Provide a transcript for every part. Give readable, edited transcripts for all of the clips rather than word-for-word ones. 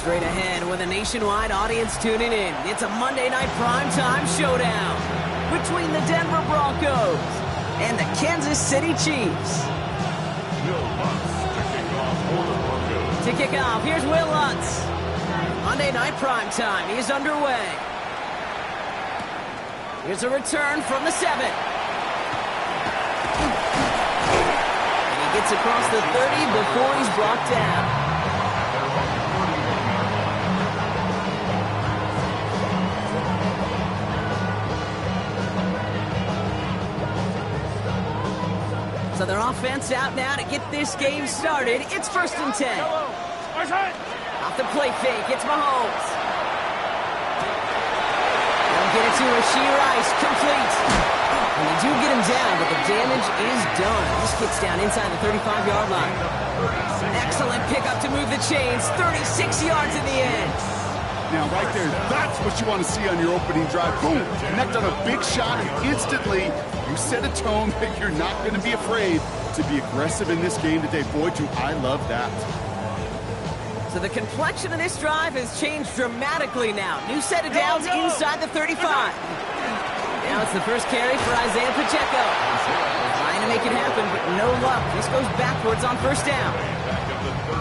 Straight ahead with a nationwide audience tuning in. It's a Monday night primetime showdown between the Denver Broncos and the Kansas City Chiefs. To kick off, here's Will Lutz. Monday night primetime is underway. Here's a return from the 7. And he gets across the 30 before he's brought down. So their offense out now to get this game started. It's 1st and 10. Off the play fake, it's Mahomes. They'll get it to Rashee Rice, complete. And they do get him down, but the damage is done. This gets down inside the 35-yard line. Excellent pickup to move the chains. 36 yards in the end. Now, right there, that's what you want to see on your opening drive. Boom! Connect on a big shot, and instantly you set a tone that you're not going to be afraid to be aggressive in this game today. Boy, do I love that. So the complexion of this drive has changed dramatically now. New set of downs inside the 35. Now it's the first carry for Isaiah Pacheco. Trying to make it happen, but no luck. This goes backwards on 1st down.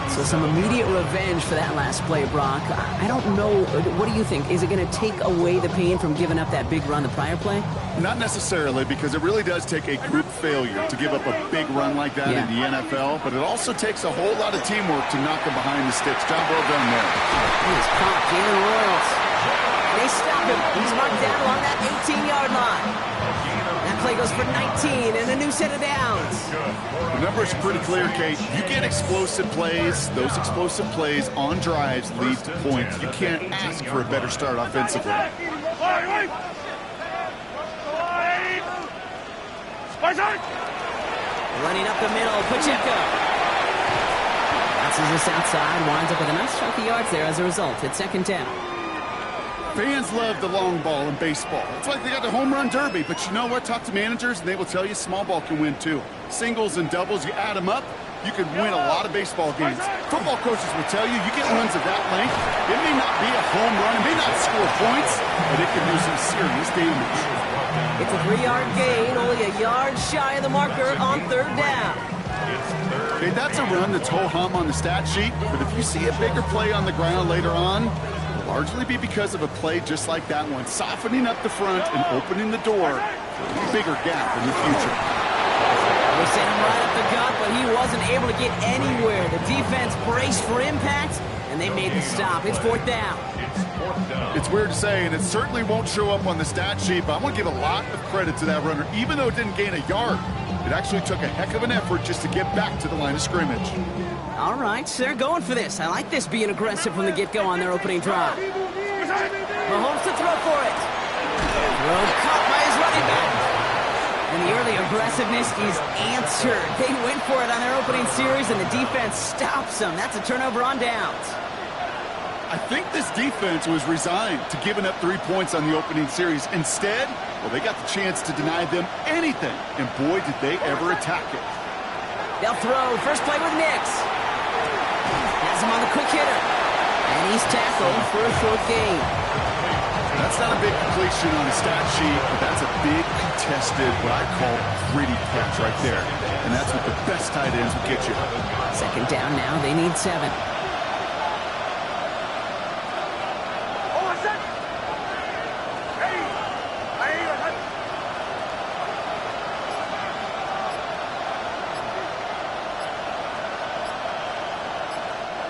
So some immediate revenge for that last play, Brock. I don't know. What do you think? Is it going to take away the pain from giving up that big run the prior play? Not necessarily, because it really does take a group failure to give up a big run like that in the NFL, but it also takes a whole lot of teamwork to knock them behind the sticks. Job well done there. He is caught. Jalen Royals. They stop him. He's marked down along that 18-yard line. That play goes for 19 and a new set of downs. The number's pretty clear, Kate. You get explosive plays. Those explosive plays on drives lead to points. You can't ask for a better start offensively. Running up the middle, Pacheco. Passes this outside, winds up with a nice chunk of yards there as a result. It's 2nd down. Fans love the long ball in baseball. It's like they got the home run derby, but you know what? Talk to managers, and they will tell you small ball can win too. Singles and doubles, you add them up, you can win a lot of baseball games. Football coaches will tell you, you get runs of that length, it may not be a home run, it may not score points, but it can do some serious damage. It's a 3-yard gain, only a yard shy of the marker on 3rd down. Okay, that's a run that's ho-hum on the stat sheet, but if you see a bigger play on the ground later on, largely be because of a play just like that one, softening up the front and opening the door for a bigger gap in the future. They sent him right up the gut, but he wasn't able to get anywhere. The defense braced for impact, and they made the stop. It's 4th down. It's weird to say, and it certainly won't show up on the stat sheet, but I want to give a lot of credit to that runner. Even though it didn't gain a yard, it actually took a heck of an effort just to get back to the line of scrimmage. All right, they're going for this. I like this being aggressive from the get-go on their opening drive. Mahomes to throw for it. Throw caught by his running back. And the early aggressiveness is answered. They went for it on their opening series, and the defense stops them. That's a turnover on downs. I think this defense was resigned to giving up 3 points on the opening series. Instead, well, they got the chance to deny them anything, and boy, did they ever attack it. They'll throw. First play with Nix. Has him on the quick hitter. And he's tackled for a short gain. That's not a big completion on the stat sheet, but that's a big contested, what I call gritty catch right there. And that's what the best tight ends will get you. 2nd down now. They need 7.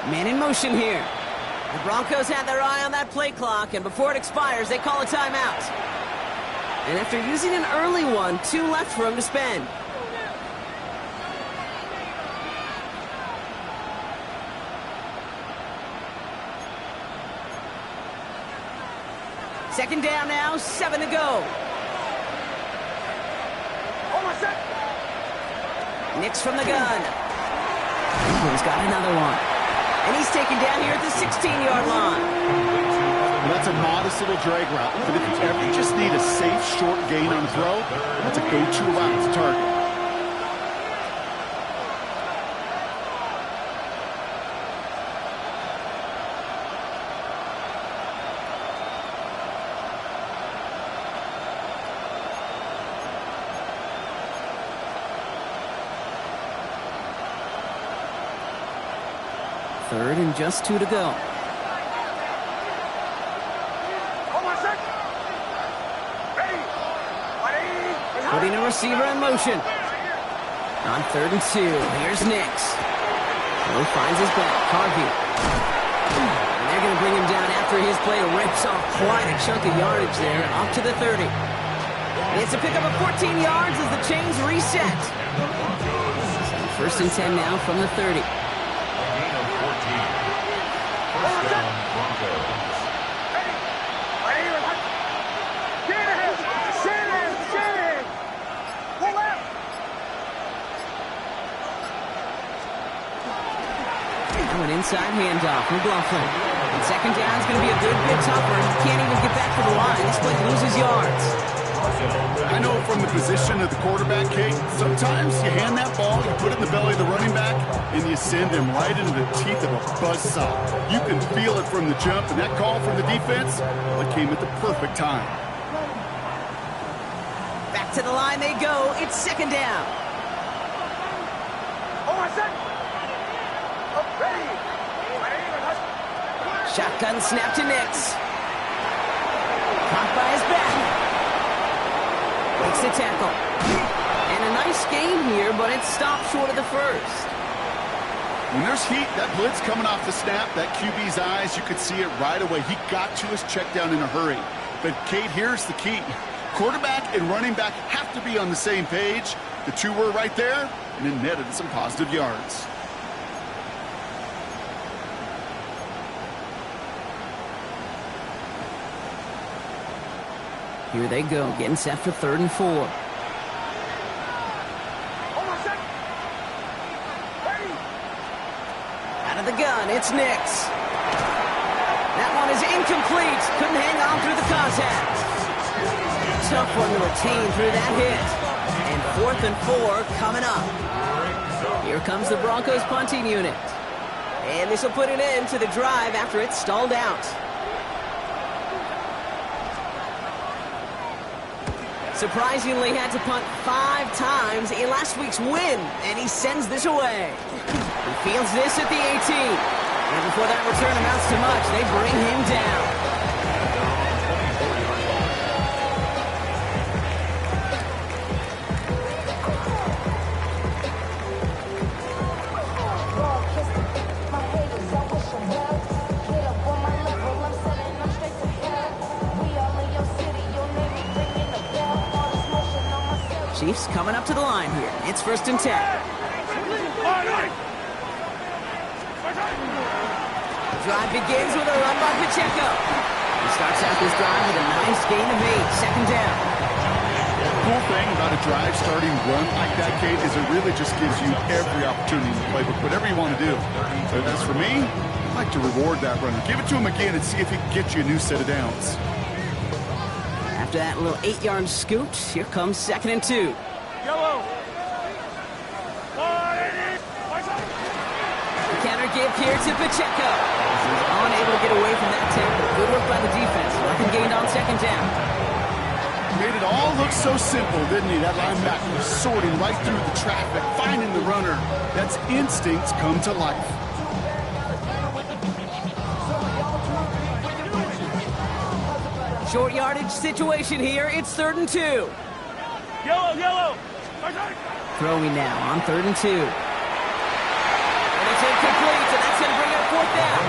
Man in motion here. The Broncos had their eye on that play clock, and before it expires, they call a timeout. And after using an early one, 2 left for him to spend. Second down now, 7 to go. Nix from the gun. He's got another one. And he's taken down here at the 16-yard line. Well, that's a modest little drag route. But if you ever just need a safe, short gain on the throw, that's a go-to route to target. 3rd and just 2 to go. Putting a receiver in motion. On 3rd and 2, here's Nix. He finds his back, Harvey. And they're going to bring him down after his play rips off quite a chunk of yardage there, up to the 30. It's a pickup of 14 yards as the chains reset. So 1st and 10 now from the 30. An inside handoff from McLaughlin. And 2nd down is going to be a good bit tougher. He can't even get back to the line. This play loses yards. I know from the position of the quarterback, Kate, sometimes you hand that ball, you put it in the belly of the running back, and you send him right into the teeth of a buzzsaw. You can feel it from the jump, and that call from the defense, well, it came at the perfect time. Back to the line they go. It's 2nd down. Shotgun snap to Nix. Caught by his back. Makes the tackle. And a nice gain here, but it stopped short of the 1st. When there's heat, that blitz coming off the snap, that QB's eyes, you could see it right away. He got to his check down in a hurry. But, Kate, here's the key. Quarterback and running back have to be on the same page. The two were right there, and it netted some positive yards. Here they go, getting set for 3rd and 4. Out of the gun, it's Nix. That one is incomplete. Couldn't hang on through the contact. Tough one to retain through that hit. And 4th and 4 coming up. Here comes the Broncos punting unit. And this will put an end to the drive after it's stalled out. Surprisingly had to punt 5 times in last week's win, and he sends this away. He fields this at the 18. And before that return amounts to much, they bring him down. Chiefs coming up to the line here. It's 1st and 10. Drive begins with a run by Pacheco. He starts out this drive with a nice gain of 8. 2nd down. The cool thing about a drive starting run like that, Kate, is it really just gives you every opportunity in the playbook, whatever you want to do. But as for me, I like to reward that runner. Give it to him again and see if he can get you a new set of downs. After that little 8-yard scoot, here comes 2nd and 2. Yellow. The counter give here to Pacheco. He's unable to get away from that tackle. Good work by the defense. Nothing gained on 2nd down. Made it all look so simple, didn't he? That linebacker was sorting right through the traffic, finding the runner. That's instincts come to life. Short yardage situation here. It's 3rd and 2. Yellow. Throwing now on 3rd and 2. And it's incomplete, and that's going to bring up 4th down.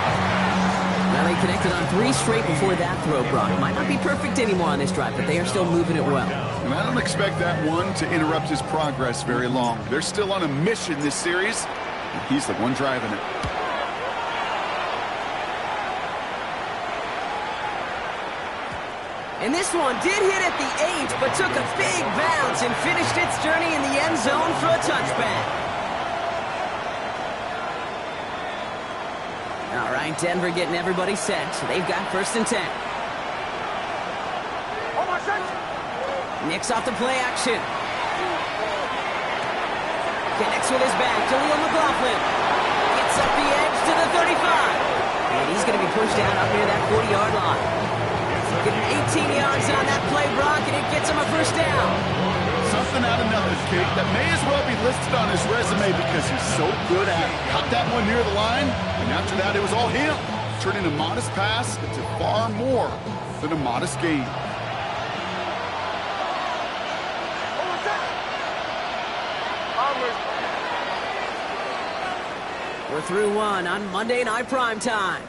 Well, they connected on 3 straight before that throw, Brock. Might not be perfect anymore on this drive, but they are still moving it well. And I don't expect that one to interrupt his progress very long. They're still on a mission this series, and he's the one driving it. And this one did hit at the 8, but took a big bounce and finished its journey in the end zone for a touchback. All right, Denver getting everybody set. So they've got 1st and 10. Nix off the play action. Connects with his back. Jaleel McLaughlin gets up the edge to the 35. And he's going to be pushed out up near that 40-yard line. Getting 18 yards on that play, Brock, and it gets him a 1st down. Something out of nothing, Kate. That may as well be listed on his resume because he's so good at it. Caught that one near the line, and after that, it was all him. Turning a modest pass into far more than a modest gain. We're through one on Monday Night Primetime.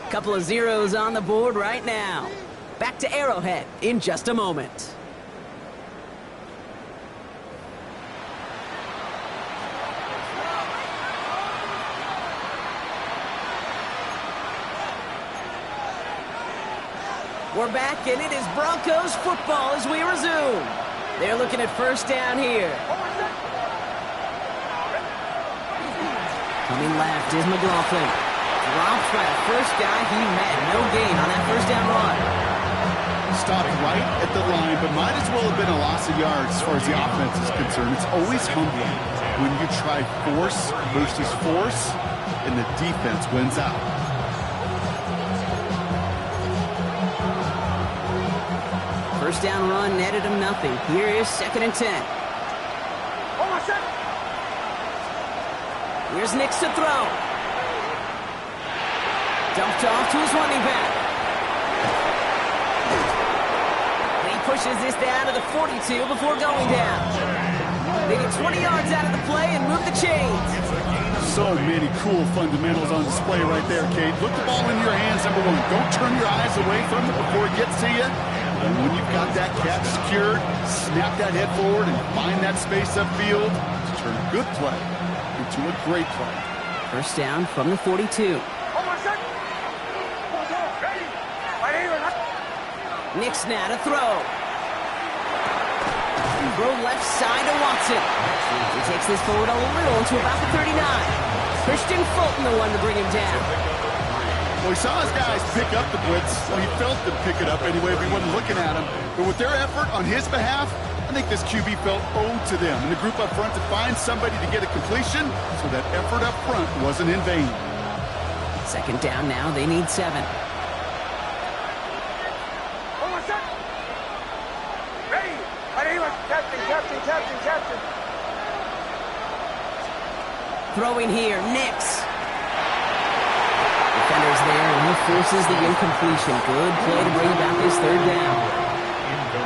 Couple of zeros on the board right now. Back to Arrowhead in just a moment. We're back, and it is Broncos football as we resume. They're looking at first down here. Coming left is McLaughlin. Dropped by the first guy he met. No gain on that first down run. Stopped right at the line, but might as well have been a loss of yards as far as the offense is concerned. It's always humbling when you try force versus force, and the defense wins out. First down run netted him nothing. Here is 2nd and 10. Here's Nix to throw. Dumped off to his running back. And he pushes this down to the 42 before going down. They get 20 yards out of the play and move the chains. So many cool fundamentals on display right there, Kate. Look the ball in your hands, number one. Don't turn your eyes away from it before it gets to you. And when you've got that catch secured, snap that head forward and find that space upfield to turn a good play into a great play. First down from the 42. Nix now to throw. Throw left side to Watson. He takes this forward a little to about the 39. Christian Fulton the one to bring him down. Well, he saw his guys pick up the blitz. Well, he felt them pick it up anyway, but he wasn't looking at him. But with their effort on his behalf, I think this QB felt owed to them and the group up front to find somebody to get a completion, so that effort up front wasn't in vain. 2nd down now, they need 7. Captain. Throwing here, Nix. Defenders there, and he forces the incompletion. Good play to bring about this 3rd down.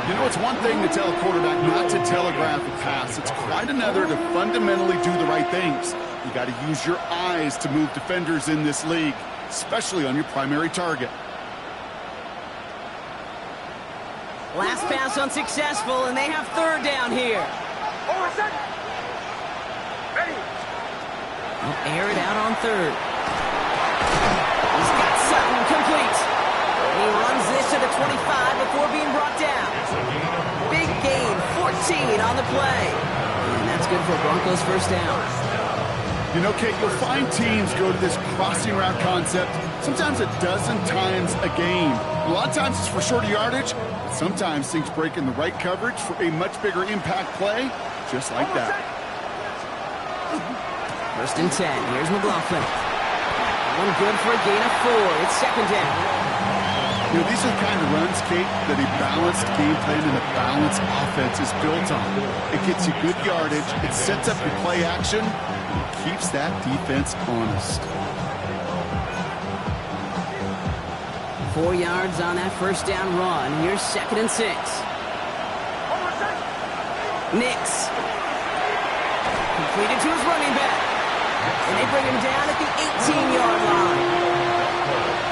You know, it's one thing to tell a quarterback not to telegraph a pass. It's quite another to fundamentally do the right things. You got to use your eyes to move defenders in this league, especially on your primary target. Last pass unsuccessful, and they have 3rd down here. They'll air it out on 3rd. He's got Sutton complete. He runs this to the 25 before being brought down. Big gain, 14 on the play. And that's good for Broncos first down. You know, Kate, you'll find teams go to this crossing route concept sometimes a dozen times a game. A lot of times it's for shorter yardage, but sometimes things break in the right coverage for a much bigger impact play, just like that. 1st and 10. Here's McLaughlin. One good for a gain of 4. It's 2nd down. You know, these are the kind of runs, Kate, that a balanced game plan and a balanced offense is built on. It gets you good yardage, it sets up your play action, and it keeps that defense honest. 4 yards on that first down run. Here's 2nd and 6. Nix. Completed to his running back. And they bring him down at the 18-yard line.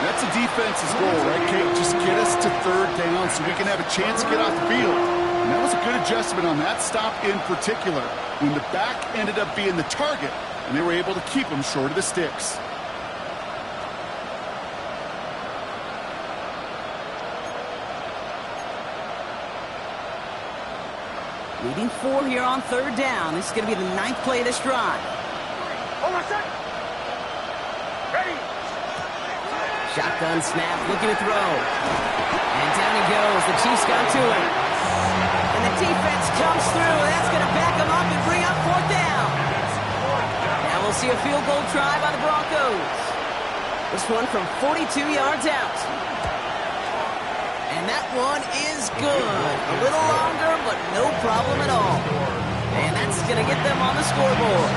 That's a defense's goal, right, Kate? Just get us to 3rd down so we can have a chance to get off the field. And that was a good adjustment on that stop in particular, when the back ended up being the target, and they were able to keep him short of the sticks. Leading 4 here on 3rd down. This is going to be the 9th play of this drive. Shotgun snap, looking to throw. And down he goes. The Chiefs got to him. And the defense comes through. That's going to back him up and bring up 4th down. Now we'll see a field goal try by the Broncos. This one from 42 yards out. And that one is good. A little longer, but no problem at all. And that's going to get them on the scoreboard.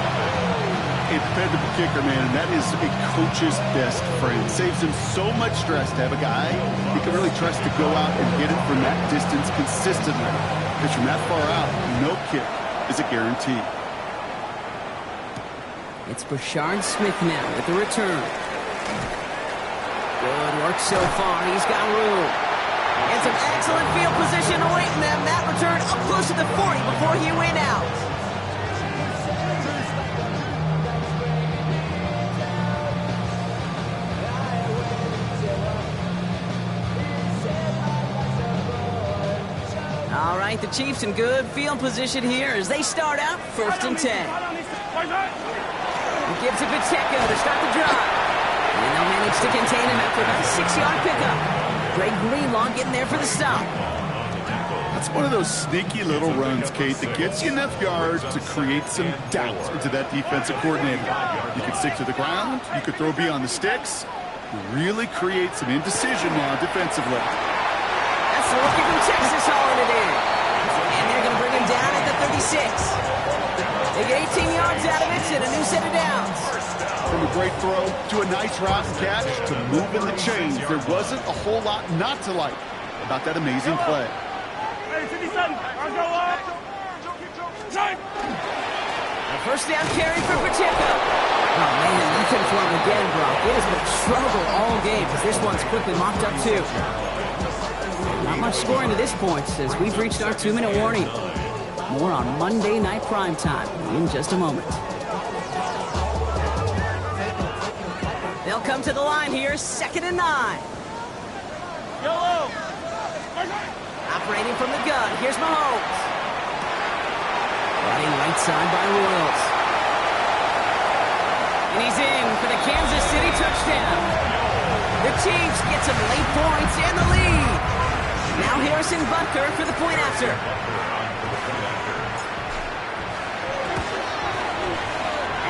A dependable kicker, man, and that is a coach's best friend. Saves him so much stress to have a guy he can really trust to go out and get it from that distance consistently. Because from that far out, no kick is a guarantee. It's Brashard Smith now with the return. Good work so far. He's got room. And some excellent field position awaiting them. That return up close to the 40 before he went out. All right, the Chiefs in good field position here as they start out 1st and 10. He gives it Pacheco to start the drive. And they'll manage to contain him after about a 6-yard pickup. Greg Greenlaw getting there for the stop. That's one of those sneaky little runs, Kate, that gets you enough yards to create some doubt into that defensive coordinator. You could stick to the ground. You could throw beyond the sticks. Really create some indecision now defensively. That's the rookie from Texas hauling it in. And they're going to bring him down at the 36. They get 18 yards out of it and a new set of downs. From a great throw to a nice route and catch to moving the chains, there wasn't a whole lot not to like about that amazing play. A first down carry for Pacheco. Oh, man, defense won again, Brock. It has been a struggle all game as this one's quickly mopped up, too. Not much scoring to this point as we've reached our 2-minute warning. More on Monday Night Primetime in just a moment. They'll come to the line here, 2nd and 9. Yellow. Operating from the gun, here's Mahomes. Running right side by Royals. And he's in for the Kansas City touchdown. The Chiefs get some late points and the lead. Now Harrison Butker for the point after.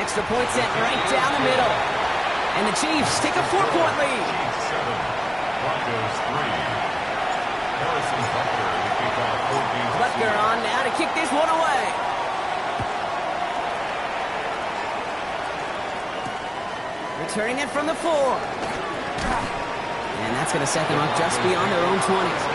Extra point set right down the middle. And the Chiefs take a 4-point lead. Butker on now to kick this one away. Returning it from the 4. And that's going to set them up just beyond their own 20s.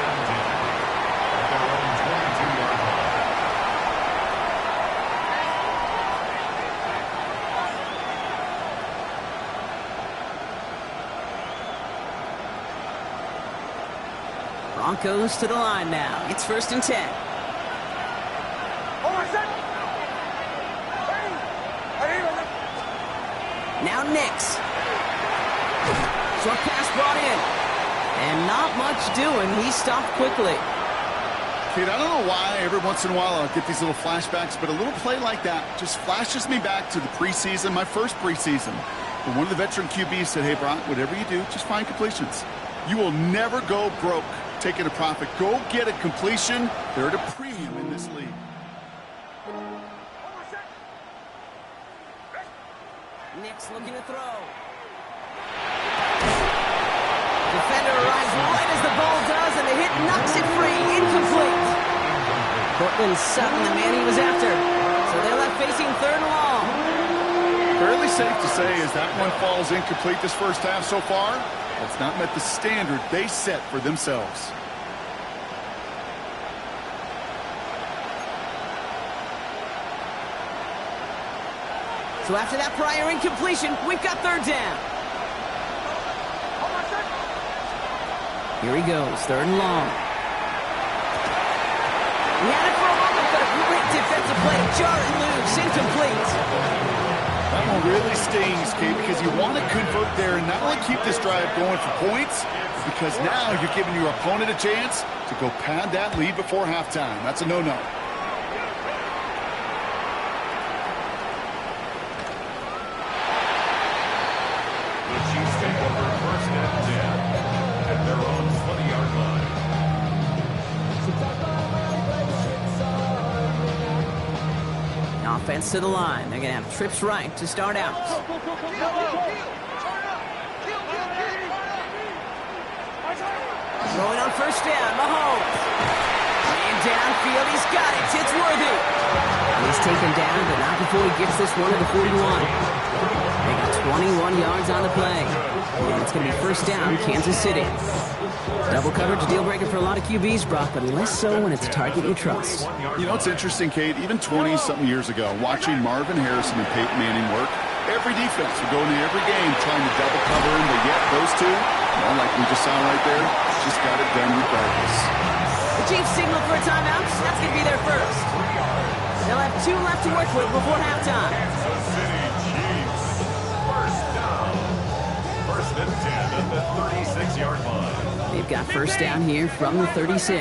Broncos to the line now. It's 1st and 10. Now Nix. Short pass brought in. And not much doing. He stopped quickly. Kate, I don't know why every once in a while I'll get these little flashbacks, but a little play like that just flashes me back to the preseason, my first preseason. When one of the veteran QBs said, hey, Brock, whatever you do, just find completions. You will never go broke taking a profit. Go get a completion. They're at a premium in this league. Nix looking to throw. Defender arrives right as the ball does, and the hit knocks it free. Incomplete. Cortland Sutton, the man he was after. So they're left facing 3rd and long. Fairly safe to say as that one falls incomplete this first half so far, it's not met the standard they set for themselves. So after that prior incompletion, we've got 3rd down. Here he goes, 3rd and long. He had it for a moment, but a great defensive play. Jar it loose, incomplete. That one really stings, Kate, because you want to convert there and not only keep this drive going for points, because now you're giving your opponent a chance to go pad that lead before halftime. That's a no-no. Offense to the line. They're going to have trips right to start out. Throwing on first down, Mahomes. And downfield, he's got it. It's Worthy. He's taken down, but not before he gets this one to the 41. They got 21 yards on the play. And it's going to be first down, Kansas City. Double coverage, deal breaker for a lot of QBs, Brock, but less so when it's a target you trust. You know, it's interesting, Kate, even 20-something years ago, watching Marvin Harrison and Peyton Manning work, every defense would go into every game trying to double cover him, but yet those two, well, like we just saw right there, just got it done regardless. The Chiefs signal for a timeout. That's going to be their first. They'll have 2 left to work with before halftime. Kansas City Chiefs. First down. First and 10 at the 36-yard line. They've got first down here from the 36.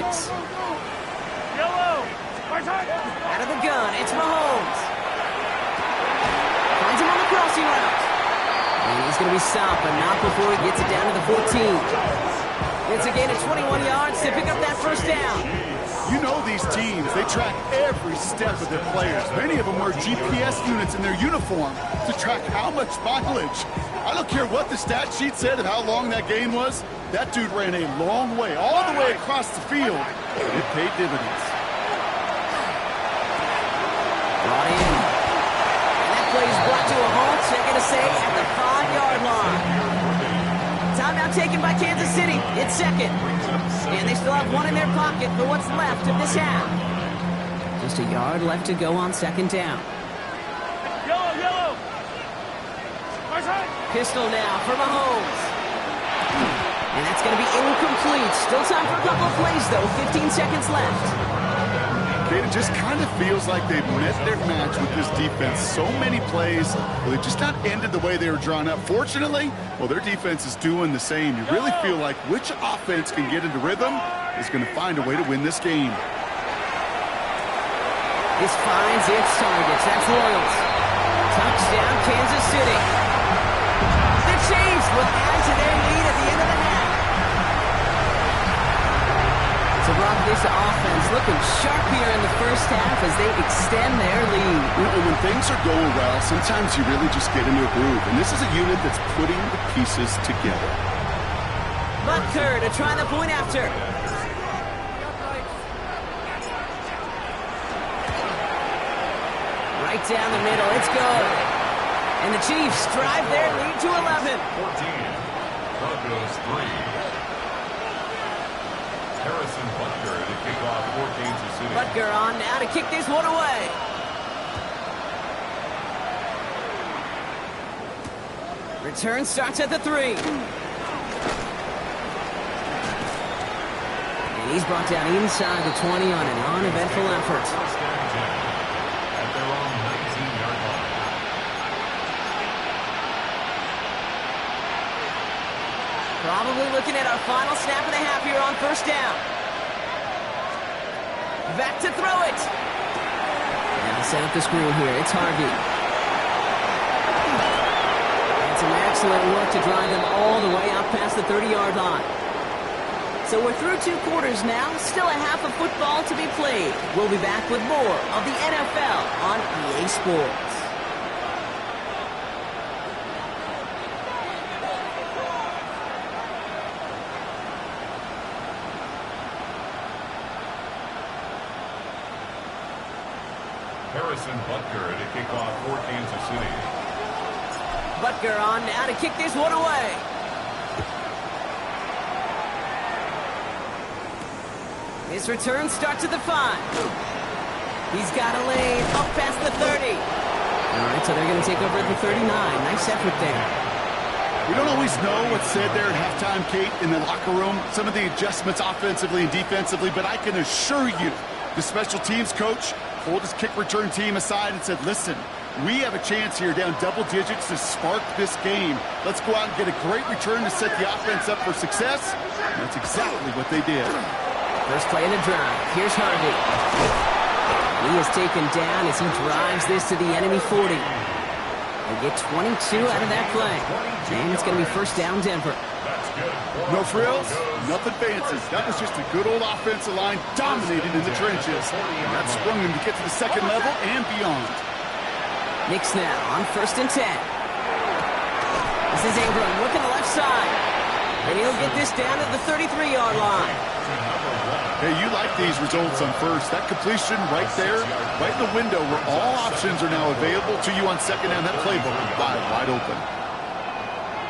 Yellow. Out of the gun, it's Mahomes. Finds him on the crossing route. And he's going to be stopped, but not before he gets it down to the 14. It's a gain of 21 yards to pick up that first down. You know these teams, they track every step of their players. Many of them wear GPS units in their uniform to track how much mileage. I don't care what the stat sheet said of how long that gain was. That dude ran a long way, all the way across the field. It paid dividends. Brought in. And that play is brought to a halt, second to say, at the 5-yard line. Timeout taken by Kansas City. It's second. And they still have 1 in their pocket for what's left of this half. Just a yard left to go on second down. Yellow. Pistol now for Mahomes. And that's going to be incomplete. Still time for a couple of plays, though. 15 seconds left. Kate, it just kind of feels like they've met their match with this defense. So many plays, well, they just not ended the way they were drawn up. Fortunately, well, their defense is doing the same. You really feel like which offense can get into rhythm is going to find a way to win this game. This finds its targets. That's Royals. Touchdown, Kansas City. The Chiefs will add to their lead at the end of the half. So, Rob, this offense looking sharp here in the first half as they extend their lead. When things are going well, sometimes you really just get into a groove. And this is a unit that's putting the pieces together. Butker to try the point after. Right down the middle, it's good. And the Chiefs drive their lead to 11. 14. Broncos 3. Harrison Butker to kick off for Kansas City. Butker on now to kick this one away. Return starts at the 3. And he's brought down inside the 20 on an uneventful effort. First and 10 at their own 19-yard line. Probably looking at our final snap of the half here on first down. Back to throw it. And to set up the screen here, it's Harvey. And some excellent work to drive them all the way out past the 30-yard line. So we're through 2 quarters now, still a half of football to be played. We'll be back with more of the NFL on EA Sports. Harrison Butker to kick off for Kansas City. Butker on now to kick this one away. His return starts at the 5. He's got a lane up past the 30. All right, so they're going to take over at the 39. Nice effort there. We don't always know what's said there at halftime, Kate, in the locker room. Some of the adjustments offensively and defensively, but I can assure you the special teams coach pulled his kick return team aside and said, listen, we have a chance here down double digits to spark this game. Let's go out and get a great return to set the offense up for success. And that's exactly what they did. First play of the drive. Here's Harvey. He is taken down as he drives this to the enemy 40. They get 22 out of that play. And it's going to be first down Denver. No frills, nothing fancy. That was just a good old offensive line dominated in the trenches. And that sprung him to get to the second level and beyond. Knicks now on first and 10. This is Ingram looking the left side. And he'll get this down at the 33-yard line. Hey, you like these results on first. That completion right there, right in the window where all options are now available to you on second down. That playbook is wide open.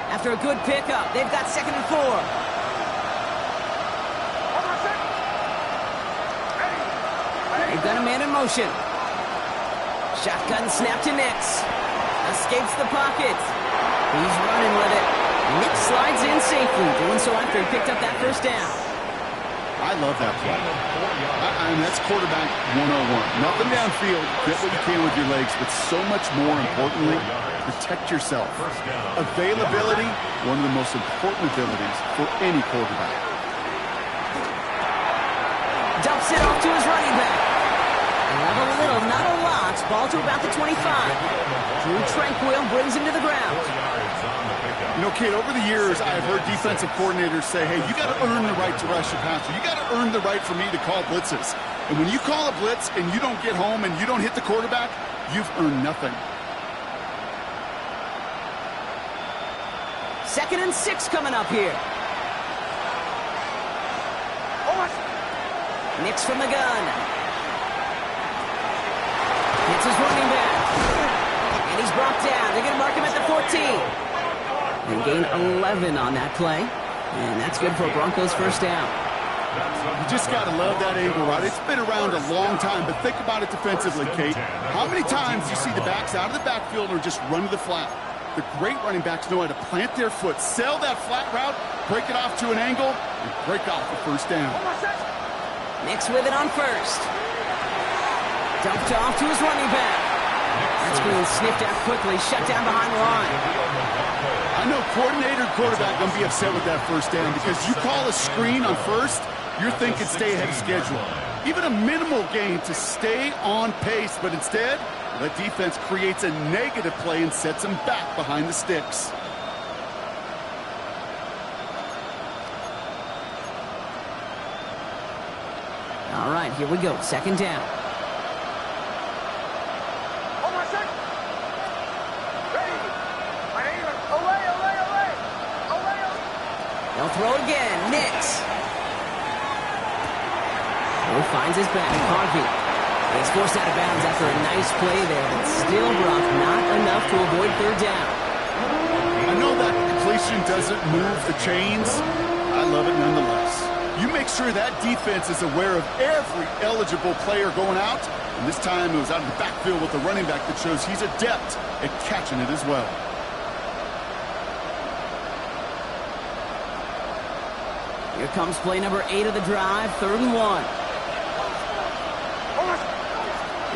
After a good pickup, they've got 2nd and 4. They've got a man in motion. Shotgun snap to Nix. Escapes the pocket. He's running with it. Nix slides in safely, doing so after he picked up that first down. I love that play. I mean, that's quarterback 101. Nothing downfield. Get what you can with your legs, but so much more importantly, protect yourself. Availability, one of the most important abilities for any quarterback. Dumps it off to his running back. Not a little, not a lot. Ball to about the 25. Drew Tranquil brings him to the ground. You know, kid, over the years, I've heard defensive coordinators say, hey, you got to earn the right to rush a passer. You got to earn the right for me to call blitzes. And when you call a blitz and you don't get home and you don't hit the quarterback, you've earned nothing. 2nd and 6 coming up here. Nix from the gun. Hits his running back. And he's brought down. They're going to mark him at the 14. And gain 11 on that play. And that's good for Broncos first down. You just got to love that angle, right? It's been around a long time, but think about it defensively, Kate. How many times do you see the backs out of the backfield or just run to the flat? The great running backs know how to plant their foot, sell that flat route, break it off to an angle, and break off the first down. Nix with it on first. Dumped off to his running back. That's being sniffed out quickly, shut down behind the line. I know coordinator and quarterback going to be upset with that first down because you call a screen on first, you're thinking stay ahead of schedule. Even a minimal gain to stay on pace, but instead, that defense creates a negative play and sets them back behind the sticks. All right, here we go. 2nd down. They'll throw again. Nix. Oh, finds his back. Harvey. He's forced out of bounds after a nice play there, but still, Brock, not enough to avoid 3rd down. I know that completion doesn't move the chains. I love it nonetheless. You make sure that defense is aware of every eligible player going out, and this time it was out of the backfield with the running back that shows he's adept at catching it as well. Here comes play number 8 of the drive, 3rd and 1.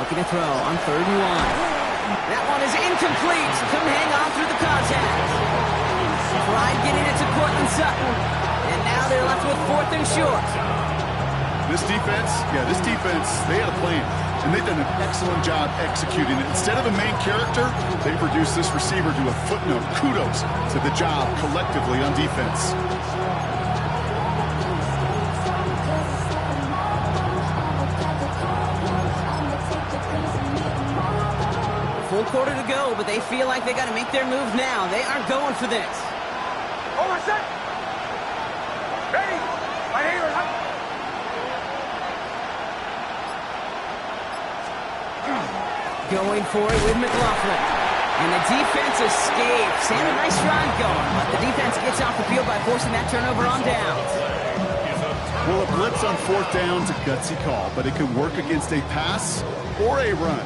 Looking to throw on 3rd and 1. That one is incomplete. Couldn't hang on through the contact. Tried getting it to Cortland Sutton. And now they're left with 4th and short. This defense, they had a plan. And they've done an excellent job executing it. Instead of a main character, they reduced this receiver to a footnote. Kudos to the job collectively on defense. Full quarter to go, but they feel like they got to make their move now. They are going for this. Ready? Going for it with McLaughlin. And the defense escapes. And a nice run going, but the defense gets off the field by forcing that turnover on downs. Well, a blitz on 4th down's a gutsy call, but it can work against a pass or a run.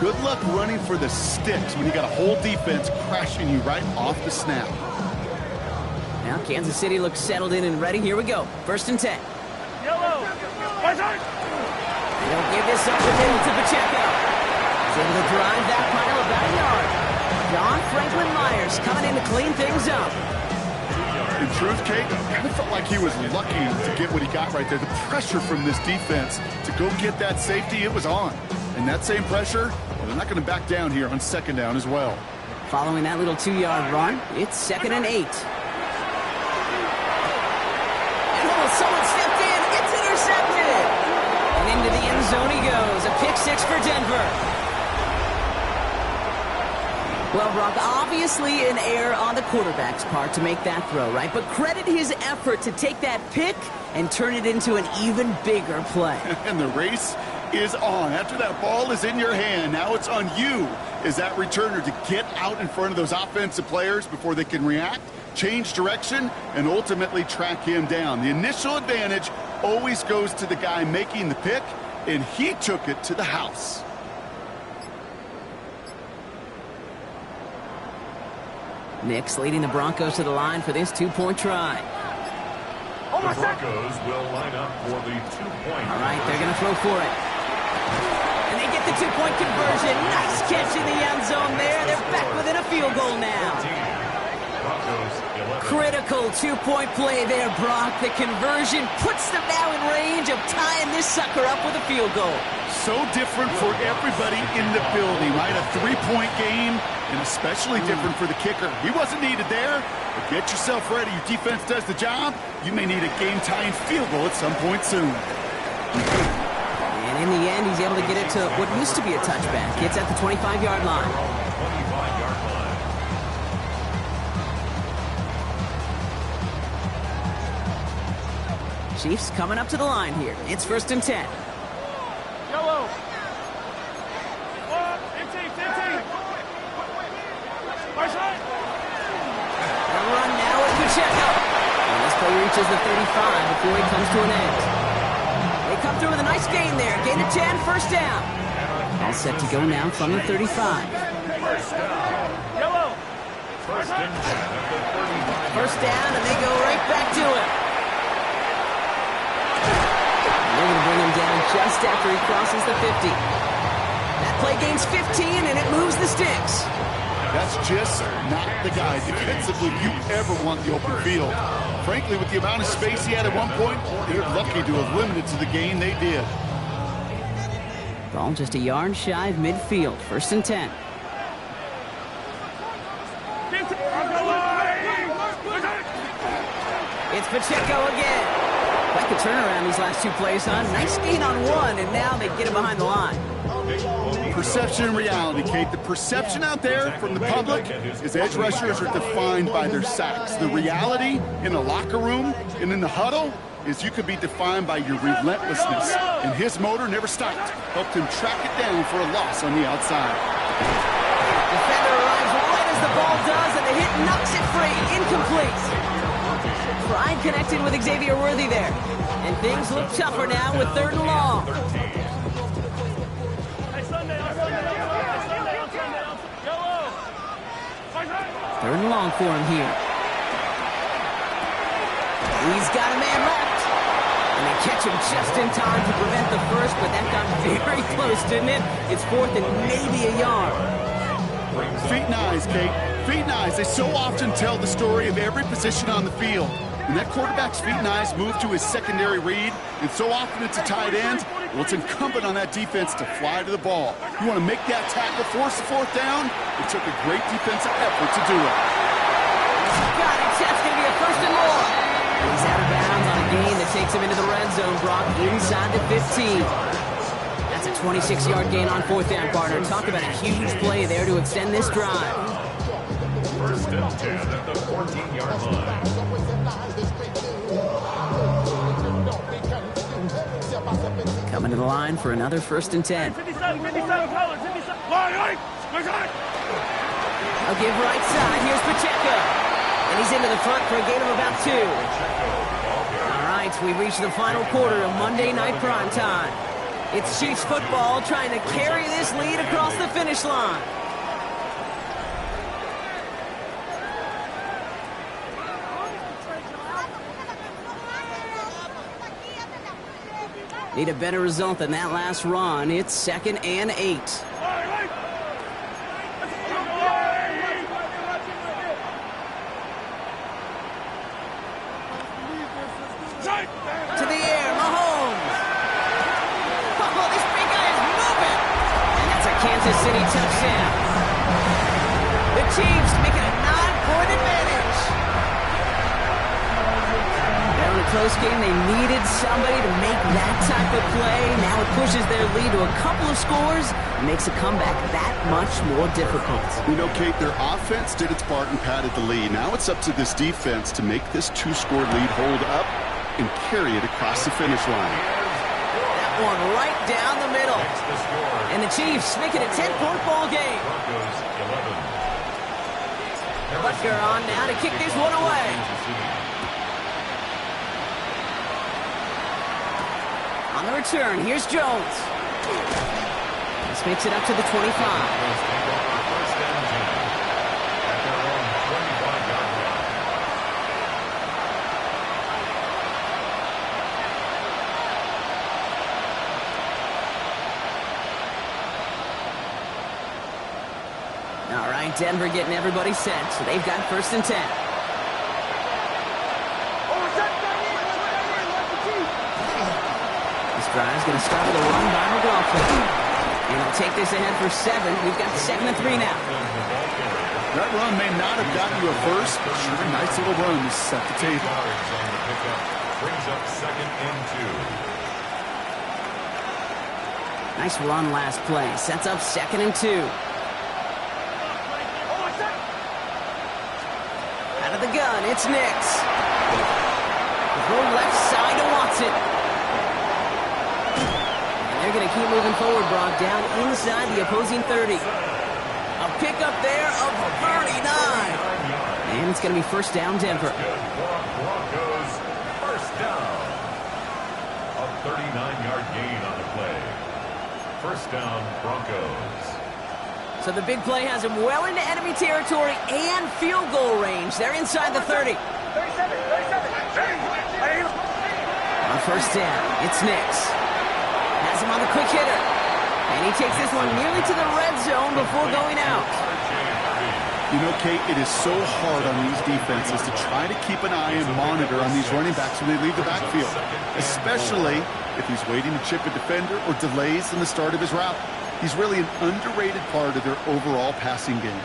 Good luck running for the sticks when you got a whole defense crashing you right off the snap. Now Kansas City looks settled in and ready. Here we go. 1st and 10. Yellow. They'll give this up the middle to Pacheco. He's able to drive that pile about a yard. John Franklin Myers coming in to clean things up. In truth, Kate, I kind of felt like he was lucky to get what he got right there. The pressure from this defense to go get that safety, it was on. And that same pressure, well, they're not going to back down here on 2nd down as well. Following that little 2-yard run, it's 2nd and 8. And someone stepped in. It's intercepted. And into the end zone he goes. A pick 6 for Denver. Well, Brock, obviously an error on the quarterback's part to make that throw, right? But credit his effort to take that pick and turn it into an even bigger play. And the race is on. After that ball is in your hand, now it's on you as that returner to get out in front of those offensive players before they can react, change direction, and ultimately track him down. The initial advantage always goes to the guy making the pick, and he took it to the house. Nick's leading the Broncos to the line for this two-point try. The Broncos will line up for the two-point. All right, they're going to throw for it. And they get the two-point conversion. Nice catch in the end zone there. They're back within a field goal now. Broncos 11. Critical two-point play there, Brock. The conversion puts them now in range of tying this sucker up with a field goal. So different for everybody in the building, right? A three-point game, and especially different for the kicker. He wasn't needed there, but get yourself ready. Your defense does the job. You may need a game-tying field goal at some point soon. And in the end, he's able to get it to what used to be a touchback. It's at the 25-yard line. 25-yard line. Chiefs coming up to the line here. It's 1st and 10. Yellow. 15. A run now with Pacheco. And this play reaches the 35 before he comes to an end. They come through with a nice gain there. Gain of 10, 1st down. All set to go now from the 35. First down. Yellow. First and 10 at the 35. 1st down, and they go right back to it. They're going to bring him down just after he crosses the 50. That play gains 15, and it moves the sticks. That's just not the guy defensively you ever want the open field. Frankly, with the amount of space he had at one point, they're lucky to have limited to the gain they did. Ball just a yard shy of midfield. 1st and 10. It's Pacheco again. Like a turnaround these last two plays, huh? Nice gain on one, and now they get him behind the line. Perception and reality, Kate. The perception out there from the public is edge rushers are defined by their sacks. The reality in the locker room and in the huddle is you could be defined by your relentlessness. And his motor never stopped. Helped him track it down for a loss on the outside. Defender arrives right as the ball does, and the hit knocks it free. Incomplete. Pride connecting with Xavier Worthy there. And things look tougher now with 3rd and long. Third and long for him here. He's got a man left. And they catch him just in time to prevent the first, but that got very close, didn't it? It's 4th and maybe a yard. Feet and eyes, Kate. Feet and eyes. They so often tell the story of every position on the field. When that quarterback's feet and eyes move to his secondary read, and so often it's a tight end, well, it's incumbent on that defense to fly to the ball. You want to make that tackle, force the 4th down? It took a great defensive effort to do it. Got it. That's going to be a 1st and more. He's out of bounds on a gain that takes him into the red zone, Brock, inside the 15. That's a 26-yard gain on 4th down, partner. Talk about a huge play there to extend this drive. 1st and 10 at the 14-yard line. Coming to the line for another 1st and 10. 57 colors. 57. I'll give right side. Here's Pacheco. And he's into the front for a gain of about 2. All right, we reach the final quarter of Monday Night Prime Time. It's Chiefs football trying to carry this lead across the finish line. Need a better result than that last run. It's 2nd and 8. To the air, Mahomes. Oh, this big guy is moving. And that's a Kansas City touchdown. The Chiefs making a 9-point advantage. Down to postgame, they needed somebody to make that type of play. Now it pushes their lead to a couple of scores and makes a comeback that much more difficult. You know, Kate, their offense did its part and padded the lead. Now it's up to this defense to make this 2-score lead hold up and carry it across the finish line. That one right down the middle. And the Chiefs make it a 10-point ball game. Butker on now to kick this one away. On the return, here's Jones. This makes it up to the 25. All right, Denver getting everybody set, so they've got 1st and 10. This drive's going to start with a run by McLaughlin. And he'll take this ahead for 7. We've got 2nd and 3 now. That run may not have gotten you a first, but sure, a nice little run to set the table. Brings up 2nd and 2. Nice run last play. Sets up 2nd and 2. Out of the gun, it's Nix. Throw left side to Watson. And they're going to keep moving forward, Brock, down inside the opposing 30. A pickup there of 39. And it's going to be 1st down, Denver. Broncos, 1st down. A 39-yard gain on the play. 1st down, Broncos. So the big play has him well into enemy territory and field goal range. They're inside the 30. 37. On 1st down, it's Nix. Has him on the quick hitter. And he takes this one nearly to the red zone before going out. You know, Kate, it is so hard on these defenses to try to keep an eye and monitor on these running backs when they leave the backfield, especially if he's waiting to chip a defender or delays in the start of his route. He's really an underrated part of their overall passing game.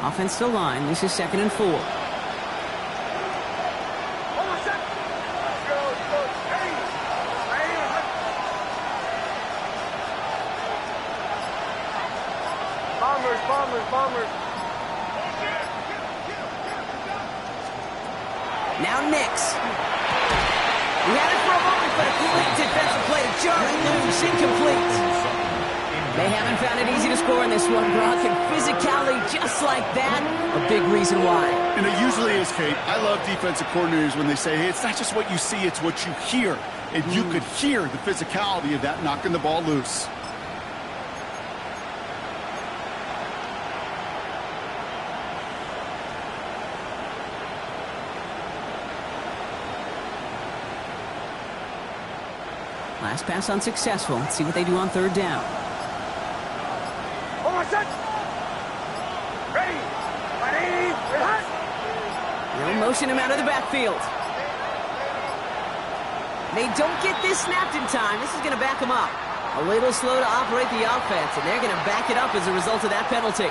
Offensive line, this is 2nd and 4. Bombers. Now Nix. He had it for a moment, but a quick defensive play to Charlie loose, incomplete. They haven't found it easy to score in this one, Brock, and physicality just like that, a big reason why. And it usually is, Kate. I love defensive coordinators when they say, hey, it's not just what you see, it's what you hear. And you could hear the physicality of that knocking the ball loose. Last pass unsuccessful. Let's see what they do on 3rd down. They'll motion him out of the backfield. They don't get this snapped in time. This is going to back them up. A little slow to operate the offense, and they're going to back it up as a result of that penalty.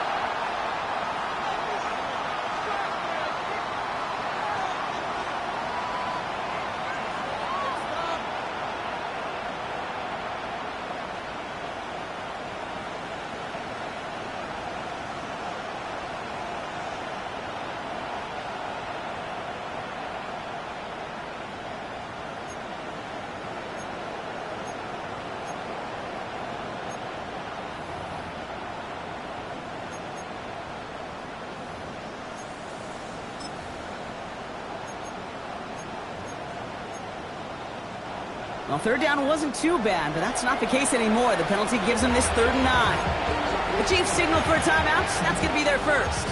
Well, 3rd down wasn't too bad, but that's not the case anymore. The penalty gives them this 3rd and 9. The Chiefs signal for a timeout. That's going to be their first.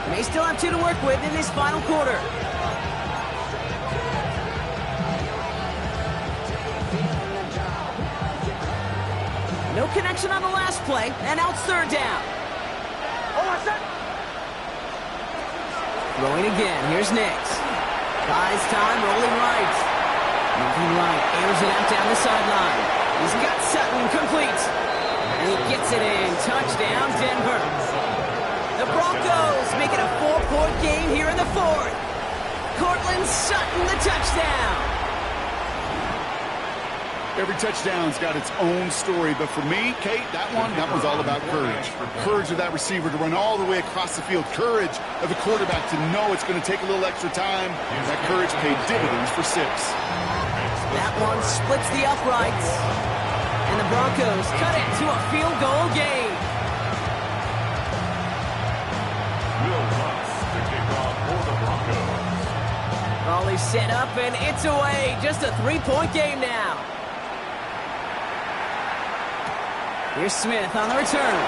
They still have 2 to work with in this final quarter. No connection on the last play, and now it's 3rd down. Throwing again. Here's Nix. Buys time, rolling right. Moving right, airs it out down the sideline. He's got Sutton complete. And he gets it in. Touchdown, Denver. The Broncos make it a 4-point game here in the fourth. Cortland Sutton, the touchdown. Every touchdown's got its own story, but for me, Kate, that one's all about courage. Courage of that receiver to run all the way across the field. Courage of the quarterback to know it's going to take a little extra time. That courage paid dividends for 6. That one splits the uprights. And the Broncos cut it to a field goal game. Will Lutz to kick off for the Broncos. Volley set up, and it's away. Just a 3-point game now. Here's Smith on the return.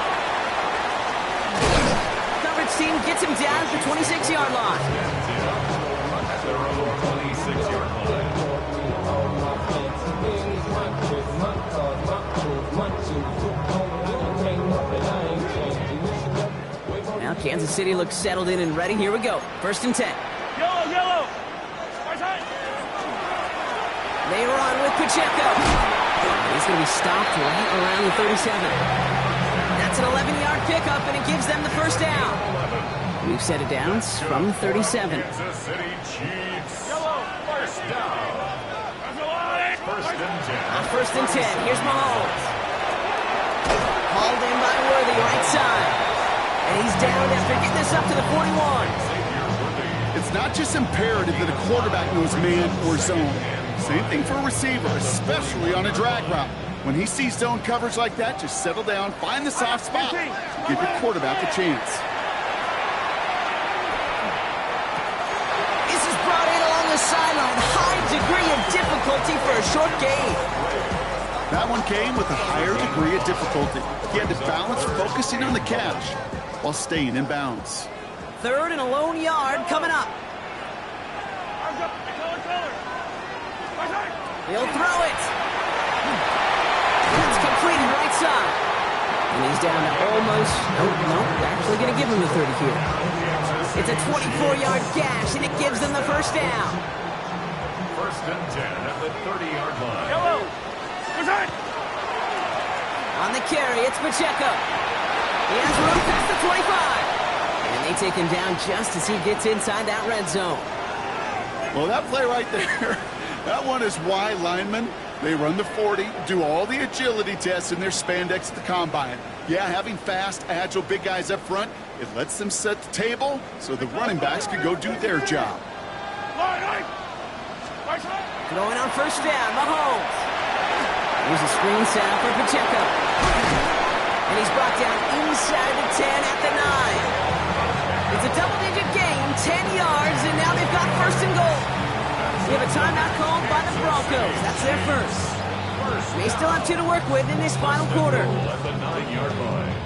Coverage team gets him down at the 26-yard line. At their own 26-yard line. Now Kansas City looks settled in and ready. Here we go. 1st and 10. Yellow. Right side. They run with Pacheco. He's going to be stopped right around the 37. That's an 11-yard pickup, and it gives them the first down. We've set it down from 37. Kansas City Chiefs. Yellow. First down. First and 10. First and 10. Here's Mahomes. Hauled in by Worthy, right side. And he's down after getting this up to the 41. It's not just imperative that a quarterback knows man or zone. Same thing for a receiver, especially on a drag route. When he sees zone coverage like that, just settle down, find the soft spot, give your quarterback a chance. This is brought in along the sideline. High degree of difficulty for a short gain. That one came with a higher degree of difficulty. He had to balance focusing on the catch while staying in bounds. 3rd and a lone yard coming up. Arms up. Color. Right side. He'll throw it. It's completed right side. And he's down to almost, actually going to give him the 30 here. It's a 24-yard gash, and it gives them the first down. First and 10 at the 30-yard line. Yellow. Right side. On the carry, it's Pacheco. He has room past the 25. And they take him down just as he gets inside that red zone. Well, that play right there, that one is why linemen, they run the 40, do all the agility tests in their spandex at the combine. Yeah, having fast, agile, big guys up front, it lets them set the table so the running backs can go do their job. Right side. Going on first down, Mahomes. Here's a screen setup for Pacheco. And he's brought down inside the 10 at the 9. It's a double-digit gain, 10 yards, and now they've got first and goal. We have a timeout called by the Broncos. That's their first. They still have 2 to work with in this final quarter. At the 9-yard line.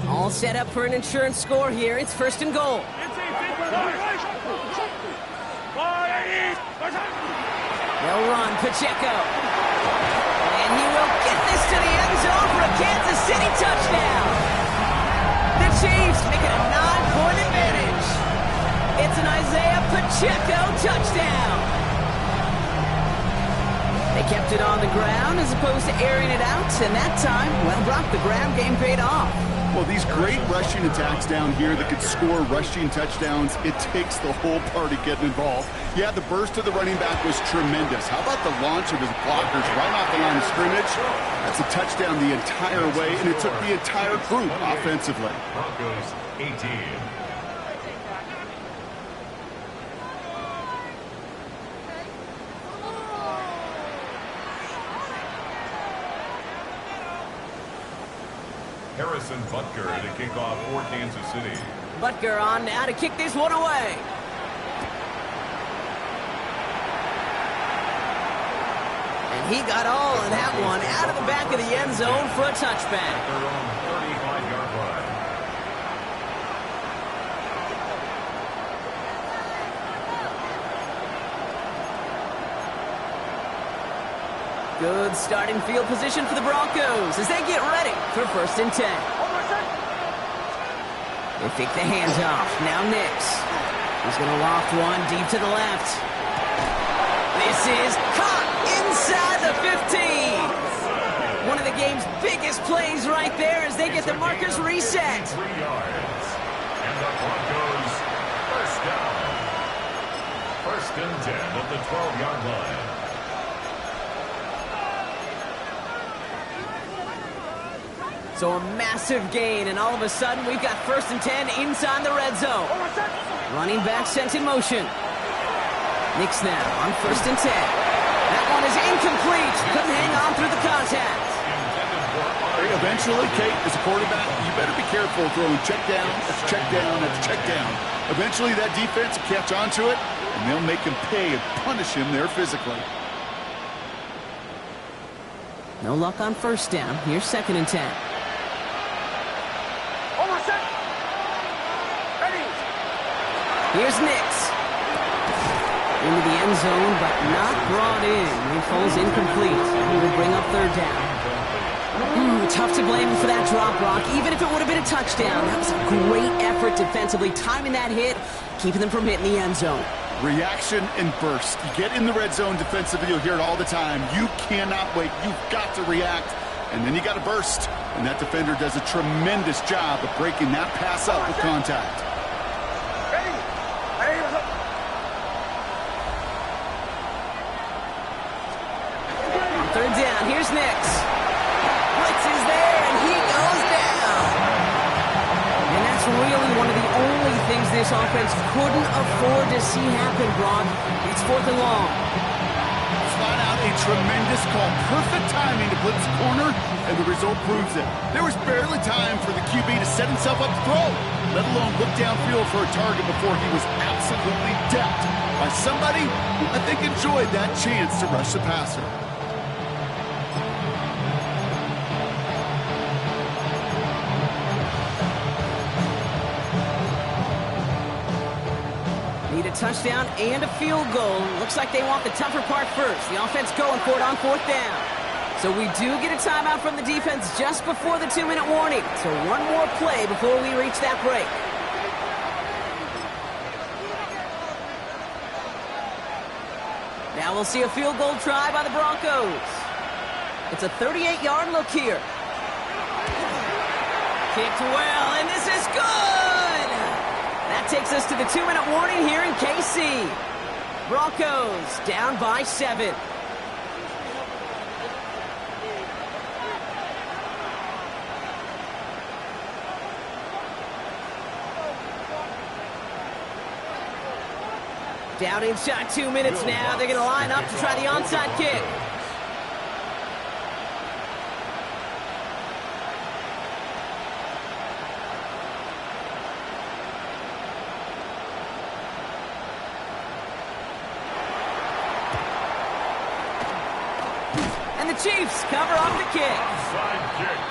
All set up for an insurance score here. It's first and goal. They'll run Pacheco. And he will get this to the end zone for a Kansas City touchdown. The Chiefs make it a 9-point advantage. It's an Isaiah Pacheco touchdown. They kept it on the ground as opposed to airing it out, and that time, well, Brock, the ground game paid off. Well, these great rushing attacks down here that could score rushing touchdowns, it takes the whole party getting involved. Yeah, the burst of the running back was tremendous. How about the launch of his blockers right off the line of scrimmage? That's a touchdown the entire way, and it took the entire group offensively. Broncos 18. Harrison Butker to kick off for Kansas City. Butker on now to kick this one away. And he got all of that one out of the back of the end zone for a touchback. Their own 35-yard line. Good starting field position for the Broncos as they get ready for first and 10. They take the hands off. Now Nix. He's going to loft one deep to the left. This is caught inside the 15. one of the game's biggest plays right there as they get the markers reset. 3 yards. And the Broncos first down. First and 10 at the 12-yard line. So a massive gain, and all of a sudden we've got first and 10 inside the red zone. Running back sent in motion. Knicks now on first and 10. That one is incomplete. Couldn't hang on through the contact. Hey, eventually, Kate, as a quarterback, you better be careful throwing check down after check down after check down. Eventually, that defense will catch on to it, and they'll make him pay and punish him there physically. No luck on first down. Here's second and 10. Here's Nix. Into the end zone, but not brought in. He falls incomplete. He will bring up third down. Tough to blame him for that drop, Brock. Even if it would have been a touchdown, that was a great effort defensively, timing that hit, keeping them from hitting the end zone. Reaction and burst. You get in the red zone defensively, you'll hear it all the time. You cannot wait. You've got to react, and then you got to burst. And that defender does a tremendous job of breaking that pass up with contact. Third down, here's Nix. Blitz is there, and he goes down. And that's really one of the only things this offense couldn't afford to see happen, Brock. It's fourth and long. Flat out a tremendous call. Perfect timing to blitz the corner, and the result proves it. There was barely time for the QB to set himself up to throw, let alone look downfield for a target before he was absolutely decked by somebody who I think enjoyed that chance to rush the passer. Need a touchdown and a field goal. Looks like they want the tougher part first. The offense going for it on fourth down. So we do get a timeout from the defense just before the 2-minute warning. So one more play before we reach that break. Now we'll see a field goal try by the Broncos. It's a 38-yard look here. Kicked well, and this is good! That takes us to the 2-minute warning here in KC. Broncos down by 7. Down inside 2 minutes now. They're going to line up to try the onside kick. And the Chiefs cover off the kick.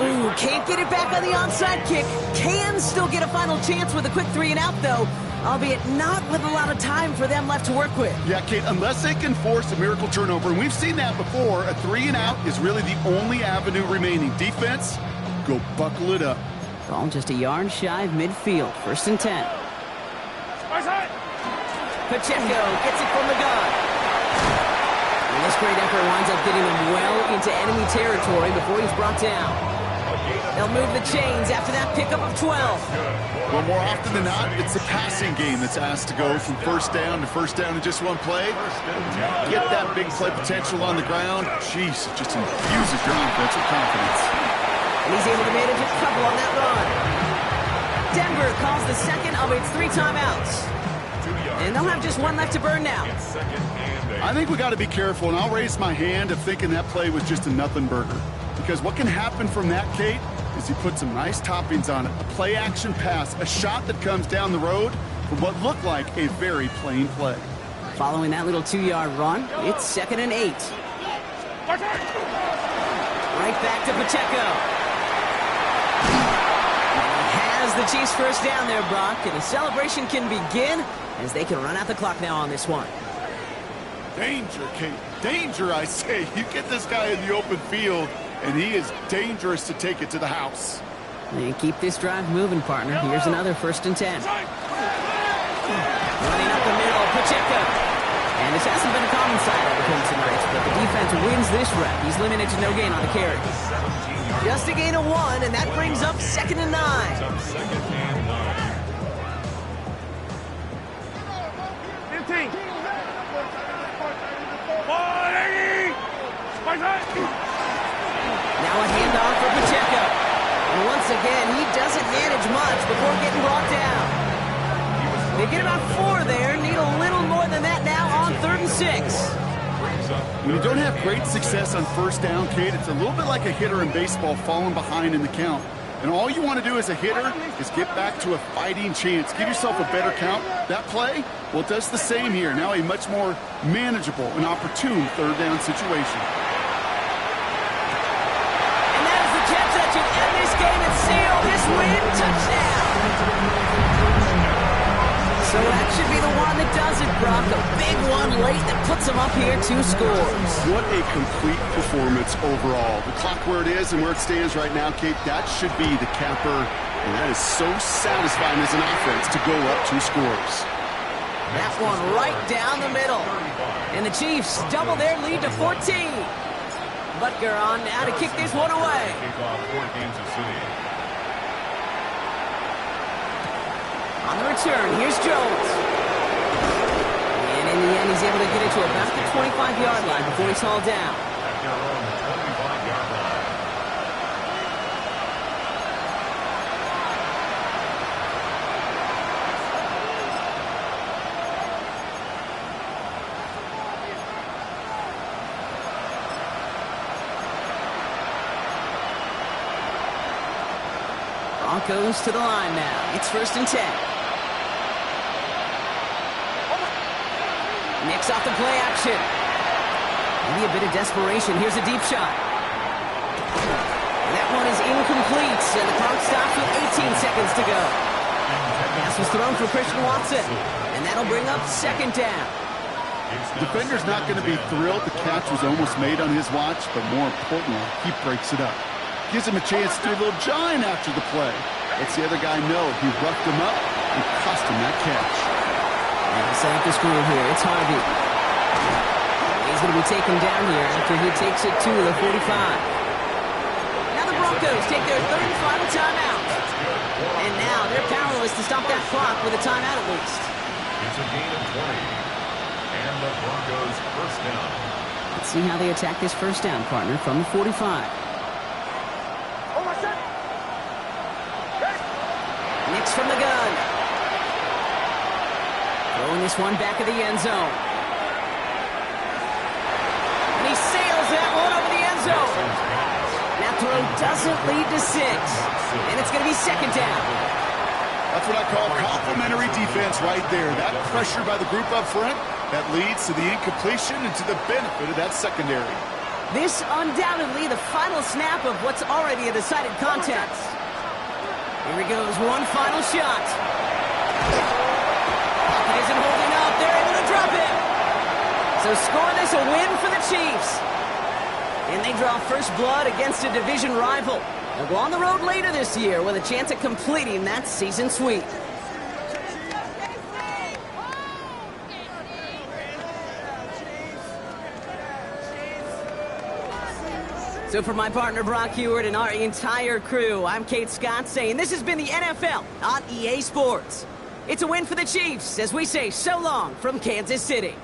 Ooh, can't get it back on the onside kick. Can still get a final chance with a quick 3-and-out, though. Albeit not with a lot of time for them left to work with. Yeah, Kate, unless they can force a miracle turnover, and we've seen that before, a 3-and-out is really the only avenue remaining. Defense, go buckle it up. Ball just a yard shy of midfield. First and 10. Pacheco gets it from the gun. And this great effort winds up getting him well into enemy territory before he's brought down. They'll move the chains after that pickup of 12. Well, more often than not, it's the passing game that's asked to go from first down in just one play. Get that big play potential on the ground. Jeez, it just infuses your offense with confidence. And he's able to manage a couple on that run. Denver calls the second of its 3 timeouts. And they'll have just one left to burn now. I think we got to be careful, and I'll raise my hand of thinking that play was just a nothing burger. Because what can happen from that, Kate, is you put some nice toppings on it. A play-action pass, a shot that comes down the road for what looked like a very plain play. Following that little 2-yard run, it's second and 8. Right back to Pacheco. He has the Chiefs first down there, Brock, and the celebration can begin as they can run out the clock now on this one. Danger, Kate. Danger, I say. You get this guy in the open field, and he is dangerous to take it to the house. And keep this drive moving, partner. Here's another first and 10. Running up the middle, Pacheco. And this hasn't been a common sight out of him tonight, but the defense wins this rep. He's limited to no gain on the carry. Just a gain of 1, and that brings up 2nd and 9. Up 2nd and 9. 15. 180. Right side. Now a handoff for Pacheco. And once again, he doesn't manage much before getting brought down. They get about 4 there, need a little more than that now on 3rd and 6. When you don't have great success on first down, Kate, it's a little bit like a hitter in baseball falling behind in the count. And all you want to do as a hitter is get back to a fighting chance. Give yourself a better count. That play, well, it does the same here. Now a much more manageable and opportune 3rd down situation. And that is the catch that should end this game and seal this win. Touchdown. So that should be the one that does it, Brock. A big one late that puts them up here 2 scores. What a complete performance overall. The clock where it is and where it stands right now, Kate, that should be the capper. And that is so satisfying as an offense to go up 2 scores. That one right down the middle. And the Chiefs double their lead to 14. Butker on now to kick this one away. Kickoff for Kansas City. On the return, here's Jones. And in the end, he's able to get it to about the 25-yard line before he's hauled down. At their own 25-yard line. Broncos to the line now. It's 1st and 10. Nicks off the play action. Maybe a bit of desperation. Here's a deep shot. That one is incomplete, and the clock stops with 18 seconds to go. Pass was thrown for Christian Watson, and that'll bring up 2nd down. The defender's not going to be thrilled the catch was almost made on his watch, but more importantly, he breaks it up. Gives him a chance to do a little jawing after the play. Lets the other guy know he roughed him up and cost him that catch. And set up the screw here. It's Harvey. He's going to be taken down here after he takes it to the 45. Now the Broncos take their 3rd and final timeout. And now they're powerless to stop that clock with a timeout at least. It's a gain of 20. And the Broncos 1st down. Let's see how they attack this 1st down, partner, from the 45. Nicks from the gun. Throwing this one back of the end zone. And he sails that one over the end zone. That throw doesn't lead to 6. And it's going to be 2nd down. That's what I call complimentary defense right there. That pressure by the group up front, that leads to the incompletion and to the benefit of that secondary. This undoubtedly the final snap of what's already a decided contest. Here he goes, one final shot. Pocket isn't holding up. They're able to drop it. So score this a win for the Chiefs. And they draw first blood against a division rival. They'll go on the road later this year with a chance at completing that season sweep. So for my partner Brock Heward and our entire crew, I'm Kate Scott saying this has been the NFL on EA Sports. It's a win for the Chiefs as we say so long from Kansas City.